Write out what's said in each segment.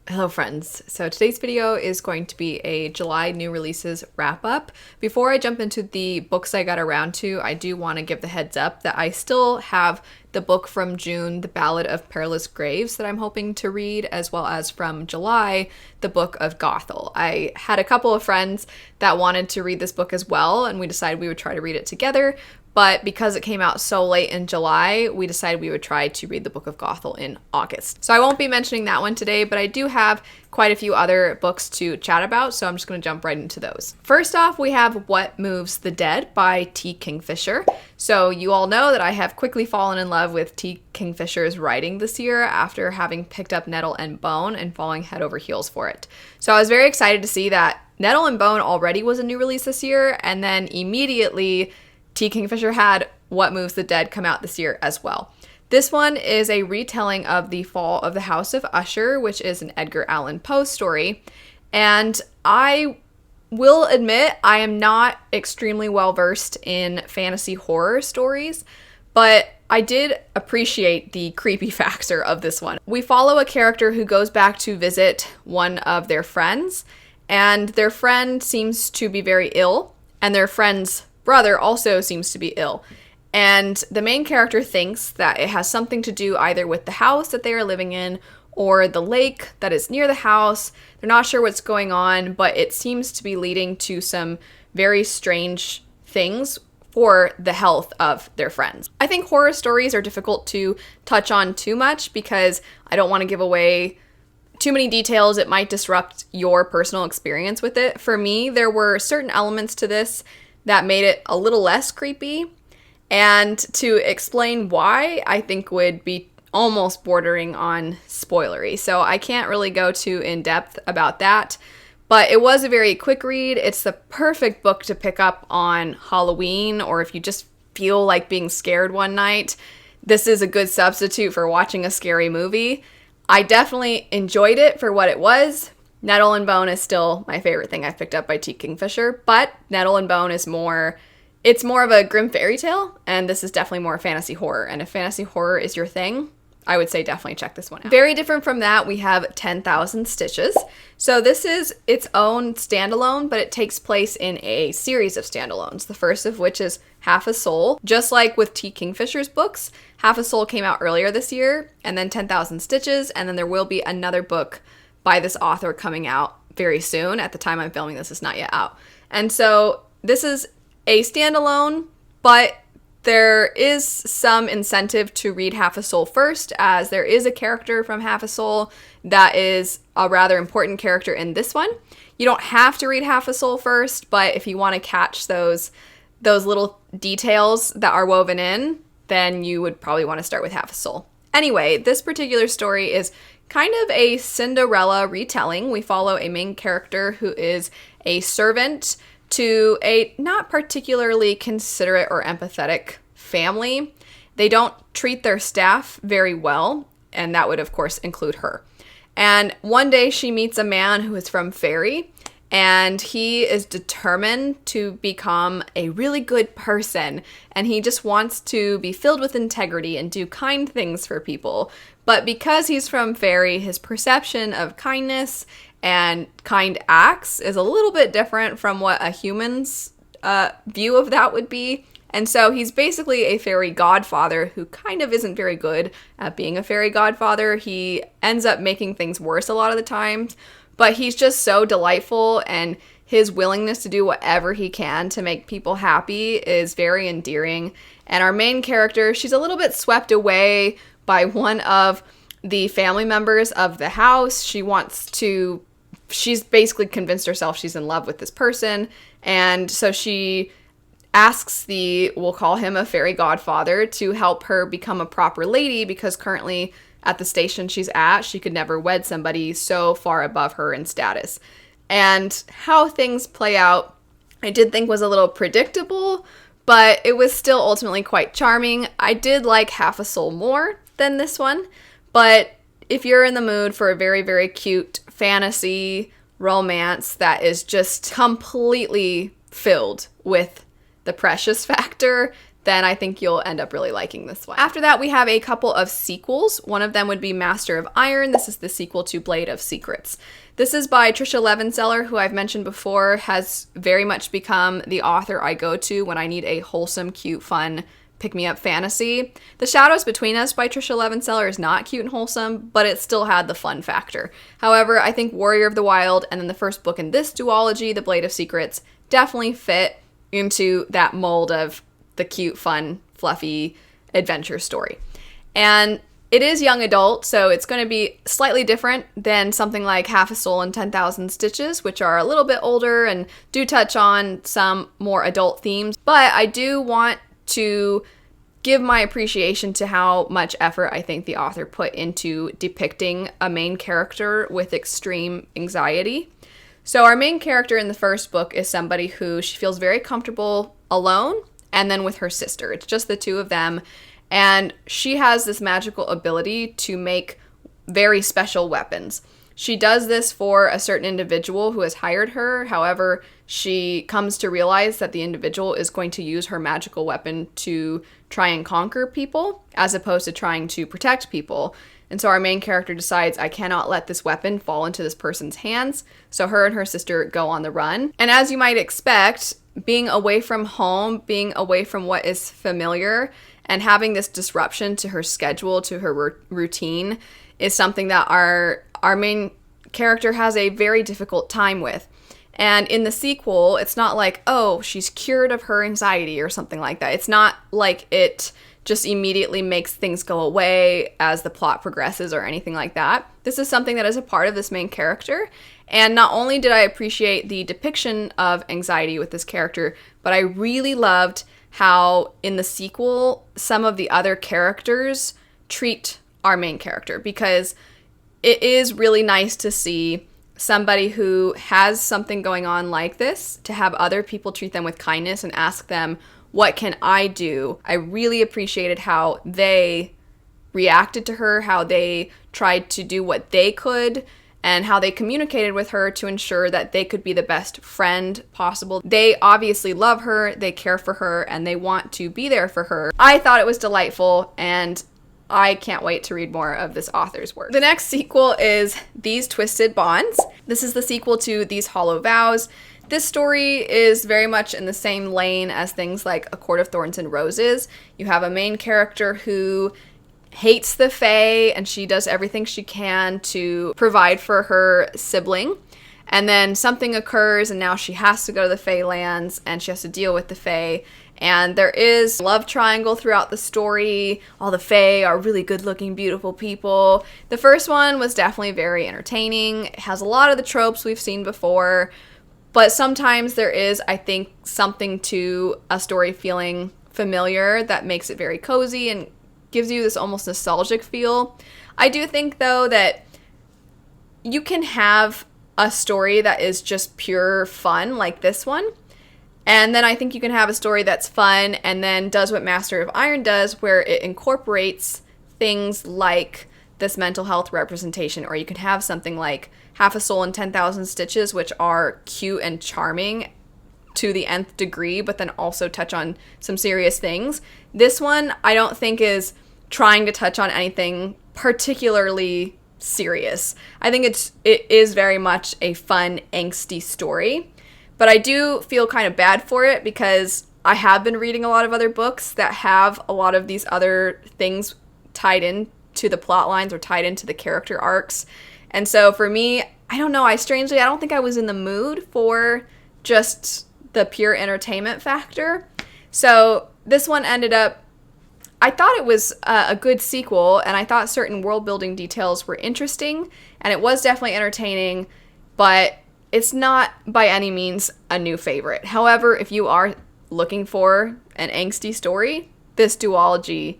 Hello friends. So today's video is going to be a July new releases wrap up. Before I jump into the books I got around to, I do want to give the heads up that I still have the book from June, The Ballad of Perilous Graves, that I'm hoping to read, as well as from July, the Book of Gothel. I had a couple of friends that wanted to read this book as well, and we decided we would try to read it together. But because it came out so late in July, we decided we would try to read the Book of Gothel in August. So I won't be mentioning that one today, but I do have quite a few other books to chat about, so I'm just going to jump right into those. First off, we have What Moves the Dead by T. Kingfisher. So you all know that I have quickly fallen in love with T. Kingfisher's writing this year after having picked up Nettle and Bone and falling head over heels for it. So I was very excited to see that Nettle and Bone already was a new release this year, and then immediately T. Kingfisher had What Moves the Dead come out this year as well. This one is a retelling of The Fall of the House of Usher, which is an Edgar Allan Poe story. And I will admit I am not extremely well versed in fantasy horror stories, but I did appreciate the creepy factor of this one. We follow a character who goes back to visit one of their friends, and their friend seems to be very ill, and their friend's brother also seems to be ill. And the main character thinks that it has something to do either with the house that they are living in or the lake that is near the house. They're not sure what's going on, but it seems to be leading to some very strange things for the health of their friends. I think horror stories are difficult to touch on too much because I don't want to give away too many details. It might disrupt your personal experience with it. For me, there were certain elements to this that made it a little less creepy, and to explain why, I think would be almost bordering on spoilery. So I can't really go too in depth about that, but it was a very quick read. It's the perfect book to pick up on Halloween, or if you just feel like being scared one night. This is a good substitute for watching a scary movie. I definitely enjoyed it for what it was. Nettle and Bone is still my favorite thing I've picked up by T. Kingfisher, but Nettle and Bone is it's more of a grim fairy tale, and this is definitely more fantasy horror. And if fantasy horror is your thing, I would say definitely check this one out. Very different from that, we have 10,000 Stitches. So this is its own standalone, but it takes place in a series of standalones. The first of which is Half a Soul. Just like with T. Kingfisher's books, Half a Soul came out earlier this year, and then 10,000 Stitches, and then there will be another book by this author coming out very soon. At the time I'm filming this, it's not yet out. And so this is a standalone, but there is some incentive to read Half a Soul first, as there is a character from Half a Soul that is a rather important character in this one. You don't have to read Half a Soul first, but if you want to catch those little details that are woven in, then you would probably want to start with Half a Soul. Anyway, this particular story is kind of a Cinderella retelling. We follow a main character who is a servant to a not particularly considerate or empathetic family. They don't treat their staff very well, and that would of course include her. And one day she meets a man who is from Fairy, and he is determined to become a really good person, and he just wants to be filled with integrity and do kind things for people. But because he's from Fairy, his perception of kindness and kind acts is a little bit different from what a human's view of that would be. And so he's basically a fairy godfather who kind of isn't very good at being a fairy godfather. He ends up making things worse a lot of the times, but he's just so delightful, and his willingness to do whatever he can to make people happy is very endearing. And our main character, she's a little bit swept away by one of the family members of the house. She's basically convinced herself she's in love with this person, and so she asks we'll call him a fairy godfather, to help her become a proper lady, because currently at the station she's at, she could never wed somebody so far above her in status. And how things play out, I did think was a little predictable, but it was still ultimately quite charming. I did like Half a Soul more than this one, but if you're in the mood for a very, very cute fantasy romance that is just completely filled with the precious factor, then I think you'll end up really liking this one. After that, we have a couple of sequels. One of them would be Master of Iron. This is the sequel to Blade of Secrets. This is by Trisha Levenseller, who I've mentioned before, has very much become the author I go to when I need a wholesome, cute, fun, pick-me-up fantasy. The Shadows Between Us by Trisha Levenseller is not cute and wholesome, but it still had the fun factor. However, I think Warrior of the Wild and then the first book in this duology, The Blade of Secrets, definitely fit into that mold of the cute, fun, fluffy adventure story. And it is young adult, so it's going to be slightly different than something like Half a Soul and 10,000 Stitches, which are a little bit older and do touch on some more adult themes. But I do want to give my appreciation to how much effort I think the author put into depicting a main character with extreme anxiety. So our main character in the first book is somebody who she feels very comfortable alone and then with her sister. It's just the two of them. And she has this magical ability to make very special weapons. She does this for a certain individual who has hired her. However, she comes to realize that the individual is going to use her magical weapon to try and conquer people, as opposed to trying to protect people. And so our main character decides, I cannot let this weapon fall into this person's hands. So her and her sister go on the run. And as you might expect, being away from home, being away from what is familiar, and having this disruption to her schedule, to her routine, is something that our main character has a very difficult time with. And in the sequel, it's not like, oh, she's cured of her anxiety or something like that. It's not like it just immediately makes things go away as the plot progresses or anything like that. This is something that is a part of this main character. And not only did I appreciate the depiction of anxiety with this character, but I really loved how in the sequel, some of the other characters treat our main character, because it is really nice to see somebody who has something going on like this, to have other people treat them with kindness and ask them, what can I do? I really appreciated how they reacted to her, how they tried to do what they could, and how they communicated with her to ensure that they could be the best friend possible. They obviously love her, they care for her, and they want to be there for her. I thought it was delightful, and I can't wait to read more of this author's work. The next sequel is These Twisted Bonds. This is the sequel to These Hollow Vows. This story is very much in the same lane as things like A Court of Thorns and Roses. You have a main character who hates the Fae, and she does everything she can to provide for her sibling. And then something occurs, and now she has to go to the Fae lands, and she has to deal with the Fae. And there is a love triangle throughout the story. All the Fae are really good-looking, beautiful people. The first one was definitely very entertaining. It has a lot of the tropes we've seen before, but sometimes there is, I think, something to a story feeling familiar that makes it very cozy and gives you this almost nostalgic feel. I do think, though, that you can have a story that is just pure fun, like this one, and then I think you can have a story that's fun and then does what Master of Iron does, where it incorporates things like this mental health representation. Or you can have something like Half a Soul and 10,000 Stitches, which are cute and charming to the nth degree, but then also touch on some serious things. This one, I don't think is trying to touch on anything particularly serious. I think it is very much a fun, angsty story. But I do feel kind of bad for it, because I have been reading a lot of other books that have a lot of these other things tied in to the plot lines or tied into the character arcs. And so for me, I don't know, I don't think I was in the mood for just the pure entertainment factor. So this one ended up, I thought it was a good sequel, and I thought certain world building details were interesting, and it was definitely entertaining, but it's not by any means a new favorite. However, if you are looking for an angsty story, this duology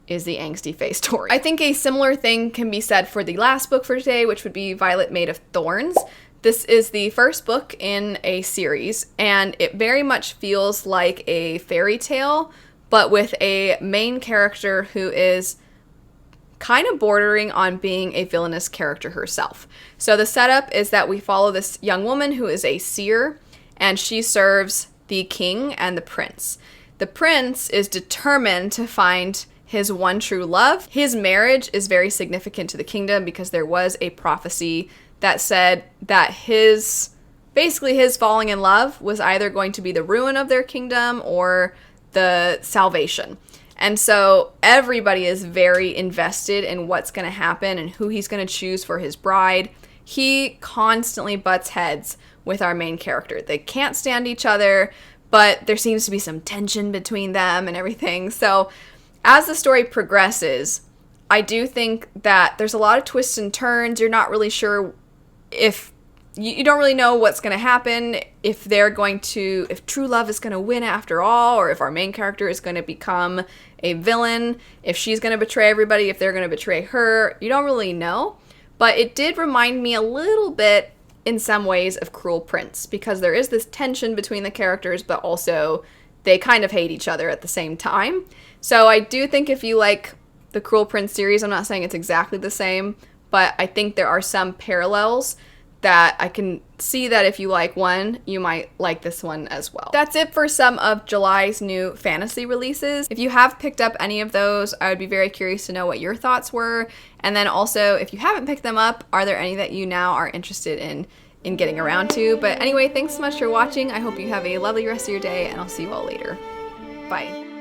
is the angsty Fae story. I think a similar thing can be said for the last book for today, which would be Violet Made of Thorns. This is the first book in a series, and it very much feels like a fairy tale, but with a main character who is kind of bordering on being a villainous character herself. So the setup is that we follow this young woman who is a seer, and she serves the king and the prince. the prince is determined to find his one true love. His marriage is very significant to the kingdom because there was a prophecy that said that basically his falling in love was either going to be the ruin of their kingdom or the salvation. And so everybody is very invested in what's going to happen and who he's going to choose for his bride. He constantly butts heads with our main character. They can't stand each other, but there seems to be some tension between them and everything. So as the story progresses, I do think that there's a lot of twists and turns. You're not really sure if you don't really know what's going to happen, if true love is going to win after all, or if our main character is going to become a villain, if she's going to betray everybody, if they're going to betray her. You don't really know. But it did remind me a little bit in some ways of Cruel Prince, because there is this tension between the characters, but also they kind of hate each other at the same time. So I do think if you like the Cruel Prince series, I'm not saying it's exactly the same, but I think there are some parallels that I can see that if you like one, you might like this one as well. That's it for some of July's new fantasy releases. If you have picked up any of those, I would be very curious to know what your thoughts were. And then also, if you haven't picked them up, are there any that you now are interested in getting around to? But anyway, thanks so much for watching. I hope you have a lovely rest of your day, and I'll see you all later. Bye.